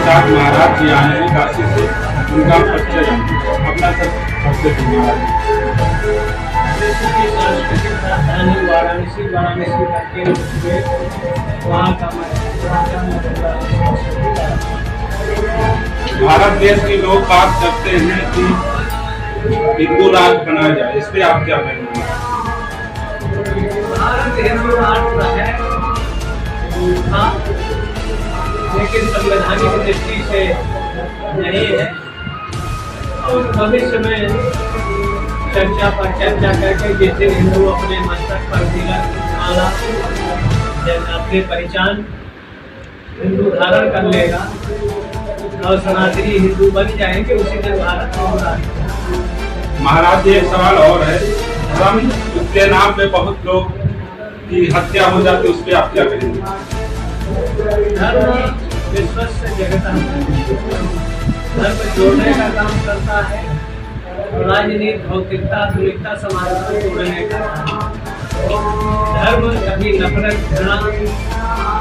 साथ महाराज जी आए हैं काशी से, उनका परिचय अपना सब परिचय देंगे सांस्कृतिक राजधानी वाराणसी करके वहाँ का भारत देश के लोग बात करते हैं कि हिंदू राष्ट्र बनाया जाए, इस पे आप क्या कहेंगे? भारत हिंदू राष्ट्र है, लेकिन संवैधानिक दृष्टि से नहीं है। और भविष्य में चर्चा पर चर्चा करके जितने हिंदू अपने मस्तक पर तिलक माला अपने पहचान हिंदू धारण कर लेगा और सनातनी हिंदू बन जाएंगे, उसी दिन भारत होगा। महाराज जी एक सवाल और है, धर्म के नाम पे बहुत लोग की हत्या हो जाती है, उस पर आप क्या करेंगे? धर्म विश्वस्य जगतः, धर्म जोड़ने का काम करता है, राजनीति भौतिकता आधुनिकता समाज को जोड़ने का धर्म कभी नफरत घृणा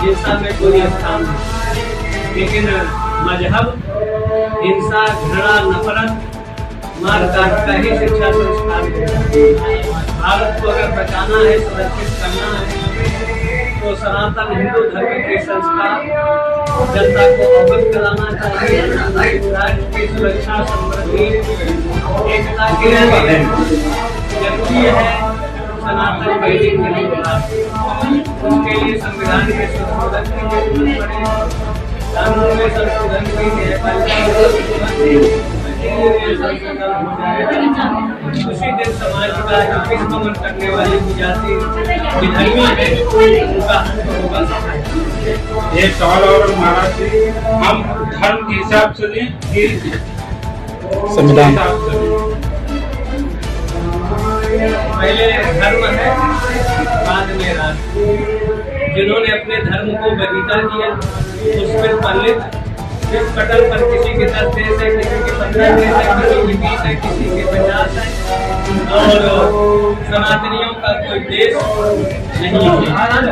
हिंसा में कोई स्थान नहीं, लेकिन मजहब हिंसा घृणा नफरत मार काट का ही शिक्षा संस्कार है। भारत को अगर बचाना है, सुरक्षित करना है, तो सनातन हिंदू धर्म के संस्कार जनता को अवगत कराना चाहिए। राष्ट्र की सुरक्षा समृद्धि एकता के लिए जरूरी है सनातन वैदिक हिंदू, उसके लिए संविधान के संशोधन की जरूरत पड़ेगी, कानून में संशोधन की उसी दिन समाज का जो विस्मरण करने वाली जाति विधर्मी है उनका होगा। एक सवाल और महाराज जी, हम धर्म के हिसाब से लें कि संविधान? पहले धर्म है, बाद में राष्ट्र। जिन्होंने अपने धर्म को बगीचा दिया, उसमें पल्लित जिस पटल पर किसी के 10 देश है, किसी के 15 देश है, किसी के 20 है, किसी के 50 है, और सनातनियों का कोई देश नहीं है।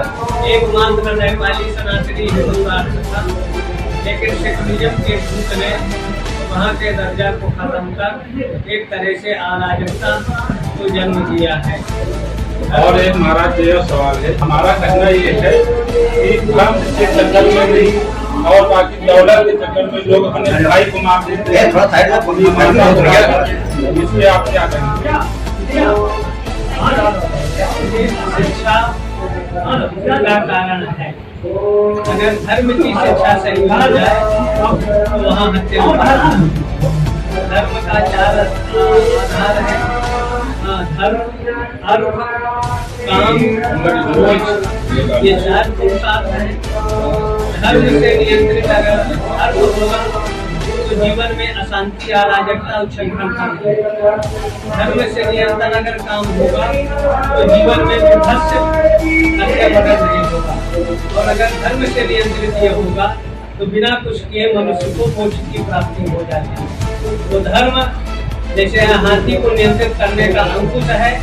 एकमात्र नेपाली सनातनी हिंदू राष्ट्र था, लेकिन सेकुलरिज्म के भूत ने वहाँ के दर्जा को खत्म कर एक तरह से अराजकता को जन्म दिया है। और एक महाराज जी सवाल है, हमारा कहना ये है कि धर्म के चक्कर में नहीं और बाकी दौलत के चक्कर में लोग अपने भाई को मार देते हैं, इसमें आप क्या कहेंगे? शिक्षा का कारण है, अगर धर्म की शिक्षा सही हो जाए तो वहाँ हत्या धर्म का 4 आधार है, धर्म अर्थ काम ये 4 पुरुषार्थ है। धर्म से नियंत्रित अगर धर्म होगा तो जीवन में अशांति अराजकता उच्छृंखल धर्म से नियंत्रण अगर काम होगा तो जीवन में विध्वंस नहीं होगा, और अगर धर्म से नियंत्रित ये होगा तो बिना कुछ किए मनुष्य को मोक्ष की प्राप्ति हो जाती है। तो धर्म जैसे हाथी को नियंत्रित करने का अंकुश है,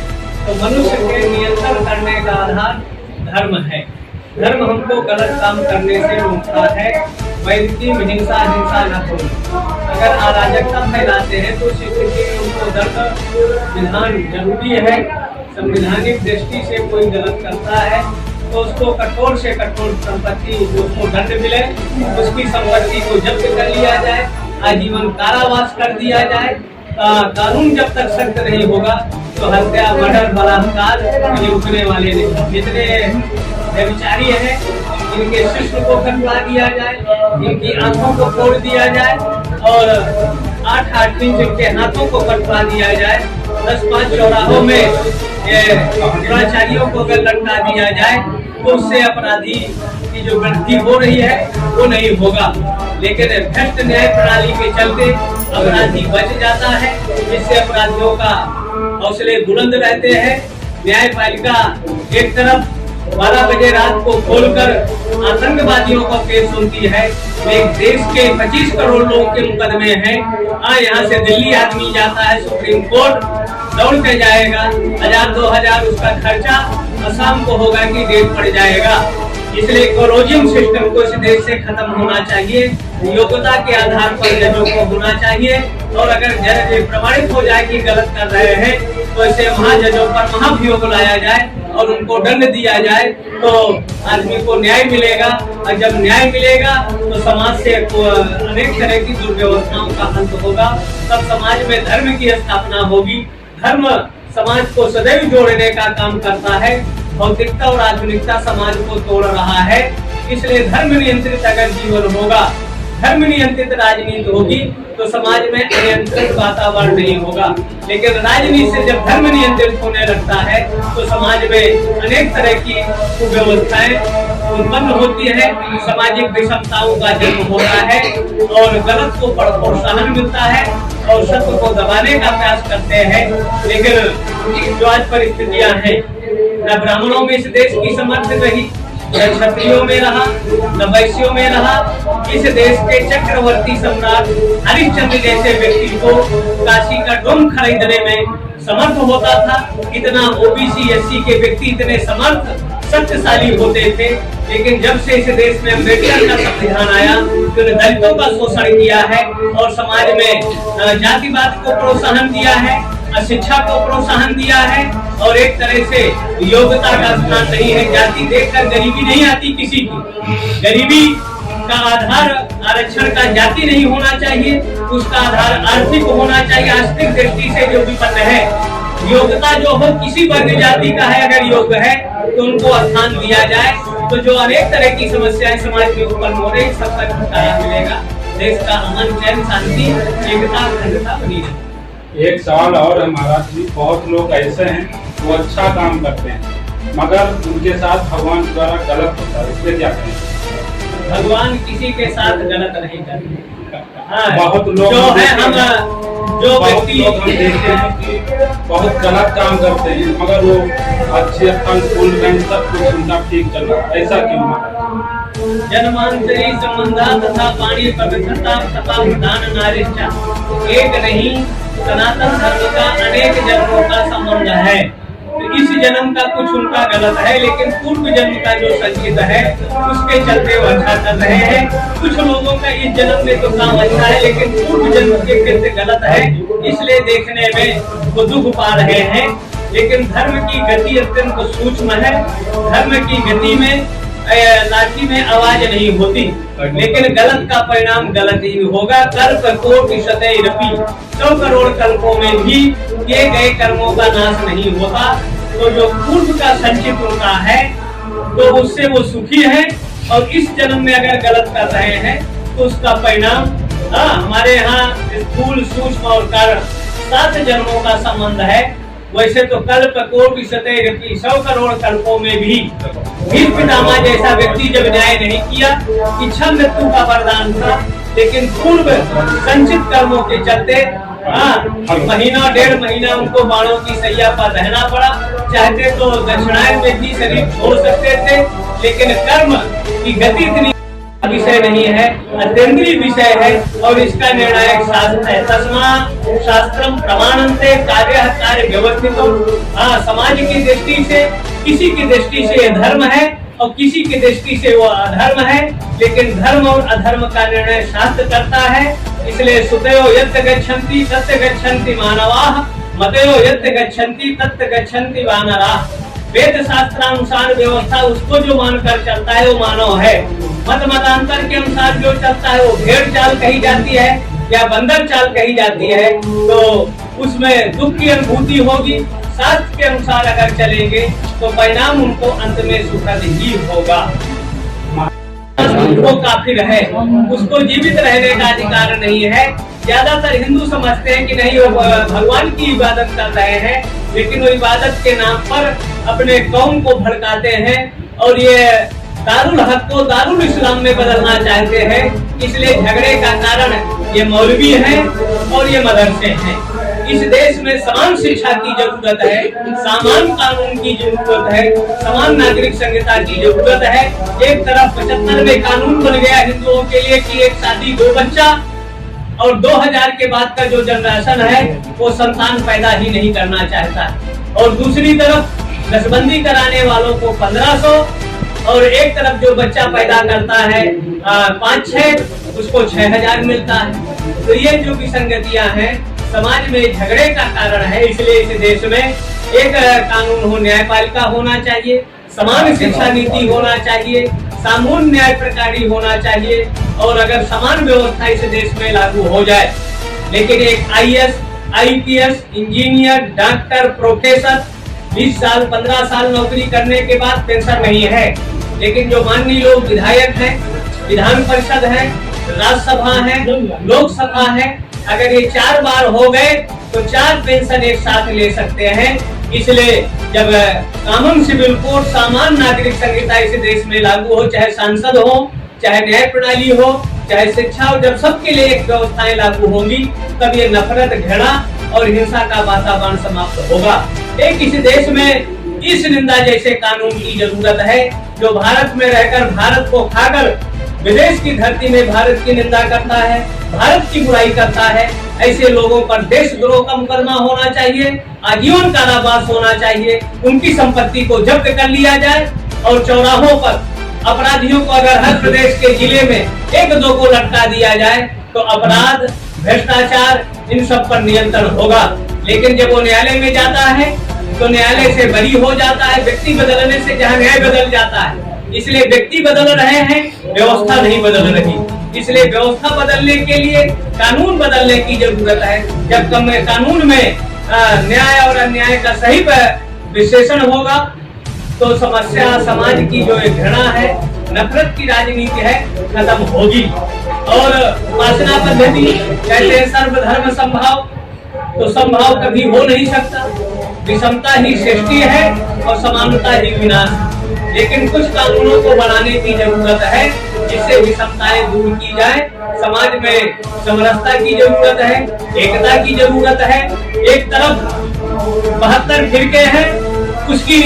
तो मनुष्य के नियंत्रण करने का आधार धर्म है। धर्म हमको गलत काम करने से रोकता है, वैदिक हिंसा हिंसा न करो। अगर अराजकता फैलाते हैं तो स्वीकृति में उनको दंड विधान जरूरी है। संवैधानिक दृष्टि से कोई गलत करता है तो उसको कठोर से कठोर संपत्ति उसको दंड मिले, उसकी संपत्ति को जब्त कर लिया जाए, आजीवन कारावास कर दिया जाए। कानून जब तक सख्त नहीं होगा तो हत्या मर्डर बलात्कार रुकने वाले नहीं। जितने व्यभिचारी हैं इनके शिश्न को कटवा दिया जाए, इनकी आंखों को तोड़ दिया जाए और 8-8 इंच इनके हाथों को कटवा दिया जाए। 10-5 चौराहों में दुराचारियों को अगर लटका दिया जाए तो उससे अपराधी की जो वृद्धि हो रही है वो नहीं होगा। लेकिन भ्रष्ट न्याय प्रणाली के चलते अपराधी बच जाता है, जिससे अपराधियों का हौसले बुलंद रहते हैं। न्यायपालिका एक तरफ 12 बजे रात को खोलकर आतंकवादियों का केस सुनती है, एक देश के 25 करोड़ लोगों के मुकदमे हैं। यहाँ से दिल्ली आदमी जाता है सुप्रीम कोर्ट, दौड़ के जाएगा, 1000-2000 उसका खर्चा, असम को होगा कि डेट पड़ जाएगा। इसलिए कोरोजिंग सिस्टम को इस देश से खत्म होना चाहिए। योग्यता के आधार पर जजों को होना चाहिए। और अगर जज प्रमाणित हो जाए कि गलत कर रहे हैं तो ऐसे महाजजों पर महाभियोग लाया जाए और उनको दंड दिया जाए तो आदमी को न्याय मिलेगा। और जब न्याय मिलेगा तो समाज से अनेक तरह की दुर्व्यवस्थाओं का अंत होगा। तब समाज में धर्म की स्थापना होगी। धर्म समाज को सदैव जोड़ने का काम करता है। भौतिकता और आधुनिकता समाज को तोड़ रहा है। इसलिए धर्म नियंत्रित अगर जीवन होगा, धर्म नियंत्रित राजनीति होगी तो समाज में अनियंत्रित वातावरण नहीं होगा। लेकिन राजनीति से जब धर्म नियंत्रित होने लगता है तो समाज में अनेक तरह की कुव्यवस्थाएं उत्पन्न होती है, सामाजिक विषमताओं का जन्म होता है और गलत को प्रोत्साहन मिलता है और सत्य को दबाने का प्रयास करते हैं। लेकिन जो आज परिस्थितियां हैं, न ब्राह्मणों में इस देश की समर्थ रही, न क्षत्रियों में रहा, न वैश्यों में रहा। इस देश के चक्रवर्ती सम्राट हरिश्चंद्र जैसे व्यक्ति को काशी का डोम खरीदने में समर्थ होता था। इतना ओबीसी एससी के व्यक्ति इतने समर्थ शक्तिशाली होते थे। लेकिन जब से इस देश में अम्बेडकर का संविधान आया तो दलितों का शोषण किया है और समाज में जातिवाद को प्रोत्साहन दिया है, शिक्षा को प्रोत्साहन दिया है और एक तरह से योग्यता का स्थान नहीं है। जाति देखकर गरीबी नहीं आती किसी की। गरीबी का आधार आरक्षण का जाति नहीं होना चाहिए, उसका आधार आर्थिक होना चाहिए। आर्थिक दृष्टि से जो विपन्न है, योग्यता जो हो किसी वर्ग जाति का है, अगर योग्य है तो उनको स्थान दिया जाए तो जो अनेक तरह की समस्याएं समाज में उत्पन्न हो रही सबका छुटकारा मिलेगा। देश का अमन चैन शांति एकता अखंडता बनी रहे। एक सवाल और है महाराज जी, बहुत लोग ऐसे हैं वो अच्छा काम करते हैं मगर उनके साथ भगवान द्वारा गलत होता है, इसलिए क्या करें? भगवान किसी के साथ गलत नहीं करते। बहुत लोग जो है हम जो व्यक्ति हम देखते हैं कि बहुत गलत काम करते हैं मगर वो अच्छे फल फूल में सब कुछ उनका ठीक चल रहा है, ऐसा क्यों? जन्मांतरी संबंधा तथा पानी पवित्रता तथा प्रधान नारिष्ठा एक नहीं, सनातन धर्म का अनेक जन्मों का संबंध है। तो इस जन्म का कुछ उनका गलत है लेकिन पूर्व जन्म का जो संचित है उसके चलते वो अच्छा कर रहे हैं। कुछ लोगों का इस जन्म में तो काम अच्छा है लेकिन पूर्व जन्म के कृत्य गलत है, इसलिए देखने में वो दुख पा रहे हैं। लेकिन धर्म की गति अत्यंत सूक्ष्म है। धर्म की गति में लाठी में आवाज नहीं होती, लेकिन गलत का परिणाम गलत ही होगा। कल्प कोटि शतैरपि 100 करोड़ कल्पों में भी किए गए कर्मों का नाश नहीं होता। तो जो पूर्व का संचित उनका है तो उससे वो सुखी है और इस जन्म में अगर गलत कर रहे हैं तो उसका परिणाम हमारे यहाँ स्थूल सूक्ष्म और कारण 7 जन्मों का संबंध है। वैसे तो कल्प कोटि शतैरपि 100 करोड़ कल्पों में भी भीष्म पितामह जैसा व्यक्ति जब न्याय नहीं किया, इच्छा मृत्यु का वरदान था, लेकिन पूर्व संचित कर्मों के चलते महीना 1.5 महीना उनको बाणों की सैया पर रहना पड़ा। चाहते तो दक्षिणायन में भी शरीर छोड़ सकते थे, लेकिन कर्म की गति इतनी विषय नहीं है, अत्यंतीय विषय है और इसका निर्णायक शास्त्र है। तस्मात् शास्त्रम प्रमाणन्ते कार्य कार्य व्यवस्थित। समाज की दृष्टि से किसी की दृष्टि से धर्म है और किसी की दृष्टि से वो अधर्म है, लेकिन धर्म और अधर्म का निर्णय शास्त्र करता है। इसलिए सुतयो यत् गच्छन्ति तत् गच्छन्ति मानवाः, मतयो यत् गच्छन्ति तत् गच्छन्ति वानराः। वेद शास्त्रानुसार व्यवस्था उसको जो मानकर चलता है वो मानव है। मत मतांतर के अनुसार जो चलता है वो भेड़ चाल कही जाती है या बंदर चाल कही जाती है, तो उसमें दुख की अनुभूति होगी। शास्त्र के अनुसार अगर चलेंगे तो परिणाम उनको अंत में सुखद ही होगा। वो काफिर है, उसको जीवित रहने का अधिकार नहीं है। ज्यादातर हिंदू समझते हैं कि नहीं वो भगवान की इबादत कर रहे हैं, लेकिन वो इबादत के नाम पर अपने कौम को भड़काते हैं और ये दारुल हक को दारुल इस्लाम में बदलना चाहते हैं। इसलिए झगड़े का कारण ये मौलवी है और ये मदरसे हैं। इस देश में समान शिक्षा की जरूरत है, समान कानून की जरूरत है, समान नागरिक संहिता की जरूरत है। एक तरफ 75 में कानून बन गया हिंदुओं के लिए कि एक शादी 2 बच्चा, और 2000 के बाद का जो जनरेशन है वो संतान पैदा ही नहीं करना चाहता। और दूसरी तरफ नसबंदी कराने वालों को 1500 और एक तरफ जो बच्चा पैदा करता है 5-6, उसको 6,000 मिलता है। तो ये जो विसंगतियां हैं समाज में झगड़े का कारण है। इसलिए इस देश में एक कानून हो, न्यायपालिका होना चाहिए, समान शिक्षा नीति होना चाहिए, सामूहिक न्याय प्रणाली होना चाहिए, और अगर समान व्यवस्था इस देश में लागू हो जाए। लेकिन एक IAS, IPS, engineer, doctor, professor 20 साल 15 साल नौकरी करने के बाद पेंशन नहीं है, लेकिन जो माननीय लोग विधायक हैं, विधान परिषद है, राज्यसभा है, लोकसभा है, अगर ये 4 बार हो गए तो 4 पेंशन एक साथ ले सकते हैं। इसलिए जब कॉमन सिविल कोड, सामान्य नागरिक संहिता इस देश में लागू हो, चाहे सांसद हो, चाहे न्याय प्रणाली हो, चाहे शिक्षा हो, जब सबके लिए एक व्यवस्थाएं लागू होंगी तब ये नफरत, घृणा और हिंसा का वातावरण समाप्त होगा। एक इस देश में इस निंदा जैसे कानून की जरूरत है, जो भारत में रहकर भारत को खाकर विदेश की धरती में भारत की निंदा करता है, भारत की बुराई करता है। ऐसे लोगों पर देशद्रोह का मुकदमा होना चाहिए, आजीवन कारावास होना चाहिए, उनकी संपत्ति को जब्त कर लिया जाए, और चौराहों पर अपराधियों को अगर हर प्रदेश के जिले में 1-2 को लटका दिया जाए तो अपराध, भ्रष्टाचार, इन सब पर नियंत्रण होगा। लेकिन जब वो न्यायालय में जाता है तो न्यायालय से बरी हो जाता है। व्यक्ति बदलने से जहाँ न्याय बदल जाता है। इसलिए व्यक्ति बदल रहे हैं, व्यवस्था नहीं बदल रही। इसलिए व्यवस्था बदलने के लिए कानून बदलने की जरूरत है। जब कानून में न्याय और अन्याय का सही विश्लेषण होगा तो समस्या, समाज की जो घृणा है, नफरत की राजनीति है, खत्म होगी। और उपासना पद्धति कहते हैं सर्वधर्म समभाव, तो समभाव कभी हो नहीं सकता। विषमता ही सृष्टि है और समानता ही विनाश। लेकिन कुछ कानूनों को बनाने की जरूरत है जिससे विषमताएं दूर की जाए। समाज में समरसता की जरूरत है, एकता की जरूरत है। एक तरफ 72 फिरके हैं, उसकी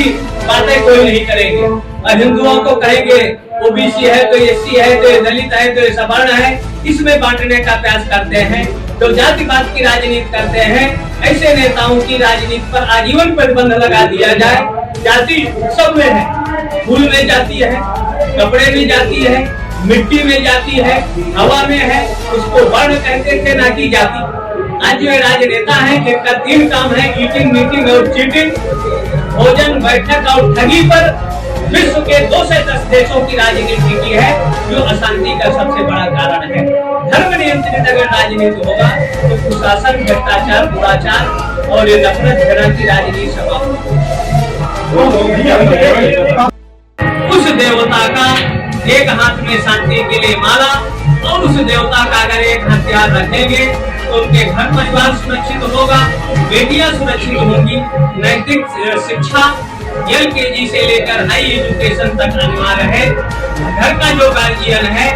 बातें कोई नहीं करेंगे, और हिंदुओं को कहेंगे OBC है तो SC है तो दलित है तो सवर्ण है, इसमें बांटने का प्रयास करते हैं। तो जातिवाद की राजनीति करते हैं। ऐसे नेताओं की राजनीति पर आजीवन प्रतिबंध लगा दिया जाए। जाति सब में है, फूल में जाती है, कपड़े में जाती है, मिट्टी में जाती है, हवा में है, उसको वर्ण कहते थे, ना कि जाति। आज जो राजनेता है जिनका 3 काम है, ईटिंग, मीटिंग और चीटिंग, भोजन, बैठक और ठगी पर विश्व के 2 से 10 देशों की राजनीति की है, जो अशांति का सबसे बड़ा कारण है। धर्म नियंत्रित अगर राजनीति होगा तो कुशासन, भ्रष्टाचार, दुराचार और ये नफरत, घृणा की राजनीति समाप्त होगी। उस देवता का एक हाथ में शांति के लिए माला, और उस देवता का अगर एक हथियार रखेंगे तो उनके घर परिवार सुरक्षित होगा, बेटियां सुरक्षित होंगी। नैतिक शिक्षा LKG से लेकर हाई एजुकेशन तक अनिवार्य है। घर का जो गार्जियन है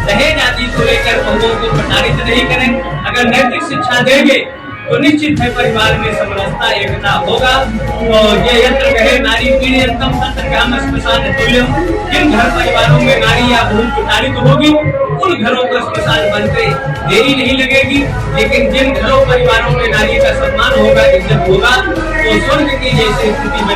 दहेज आदि को लेकर बहुओं को प्रताड़ित नहीं करें। अगर नैतिक शिक्षा देंगे तो निश्चित है परिवार में समरसता, एकता होगा। तो ये यंत्र कहे नारी पीड़ितम तंत्र ग्राम श्मशान तुल्यम। जिन घर परिवारों में नारी या बहू प्रताड़ित होगी उन घरों को श्मशान बनते देरी नहीं लगेगी। लेकिन जिन घरों परिवारों में नारी का सम्मान होगा, इज्जत होगा, तो स्वर्ग की जैसी स्थिति बनेगी।